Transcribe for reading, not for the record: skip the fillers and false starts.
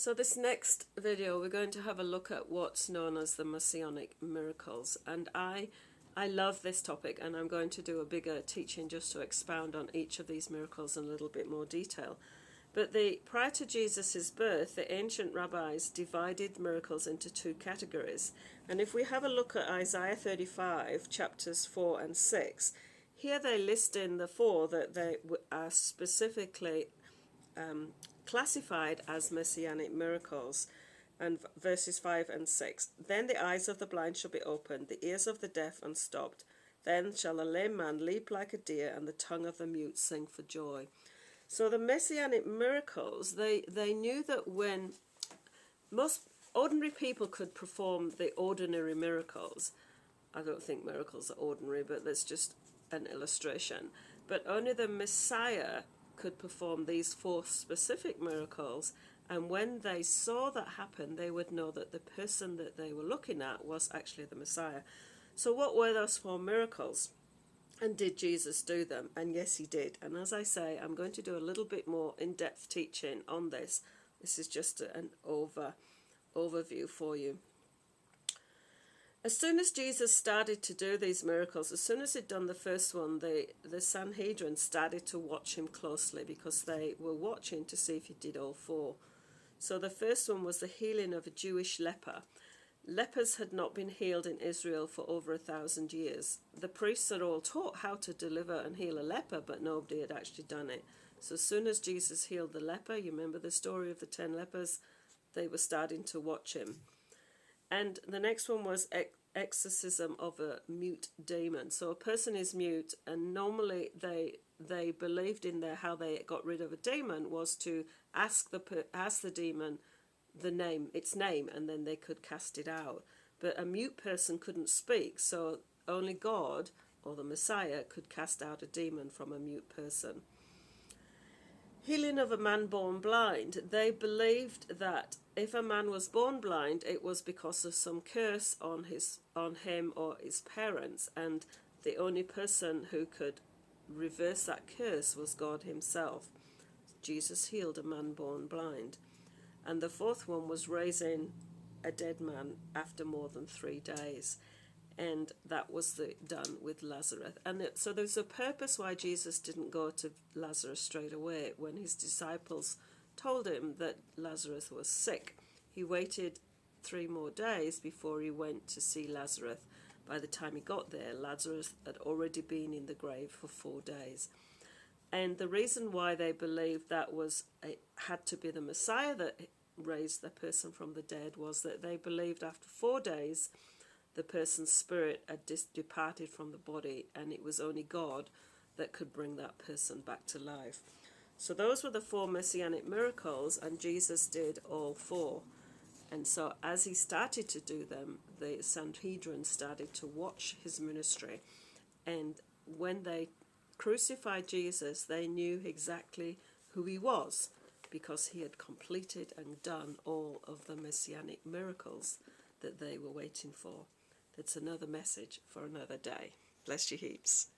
So this next video we're going to have a look at what's known as the Messianic Miracles, and I love this topic, and I'm going to do a bigger teaching just to expound on each of these miracles in a little bit more detail. But prior to Jesus' birth, the ancient rabbis divided miracles into two categories. And if we have a look at Isaiah 35, chapters 4 and 6, here they list in the four that they are specifically classified as Messianic miracles. And verses 5 and 6, then the eyes of the blind shall be opened, the ears of the deaf unstopped. Then shall a lame man leap like a deer, and the tongue of the mute sing for joy. So the Messianic miracles, they knew that when most ordinary people could perform the ordinary miracles, I don't think miracles are ordinary, but that's just an illustration, but only the Messiah could perform these four specific miracles, and when they saw that happen, they would know that the person that they were looking at was actually the Messiah. So what were those four miracles? And did Jesus do them? And yes, he did. And as I say, I'm going to do a little bit more in-depth teaching on this. This is just an overview for you. As soon as Jesus started to do these miracles, as soon as he'd done the first one, the Sanhedrin started to watch him closely, because they were watching to see if he did all four. So the first one was the healing of a Jewish leper. Lepers had not been healed in Israel for over 1,000 years. The priests had all taught how to deliver and heal a leper, but nobody had actually done it. So as soon as Jesus healed the leper, you remember the story of the 10 lepers, they were starting to watch him. And the next one was exorcism of a mute demon. So a person is mute, and normally they believed in how they got rid of a demon was to ask the demon its name, and then they could cast it out. But a mute person couldn't speak, so only God or the Messiah could cast out a demon from a mute person. Healing of a man born blind. They believed that if a man was born blind, it was because of some curse on him or his parents, and the only person who could reverse that curse was God himself. Jesus healed a man born blind. And the fourth one was raising a dead man after more than 3 days. And that was done with Lazarus. And so there's a purpose why Jesus didn't go to Lazarus straight away. When his disciples told him that Lazarus was sick, he waited 3 more days before he went to see Lazarus. By the time he got there, Lazarus had already been in the grave for 4 days. And the reason why they believed that it had to be the Messiah that raised the person from the dead was that they believed after 4 days the person's spirit had departed from the body, and it was only God that could bring that person back to life. So those were the 4 Messianic miracles, and Jesus did all 4. And so as he started to do them, the Sanhedrin started to watch his ministry. And when they crucified Jesus, they knew exactly who he was, because he had completed and done all of the Messianic miracles that they were waiting for. That's another message for another day. Bless you heaps.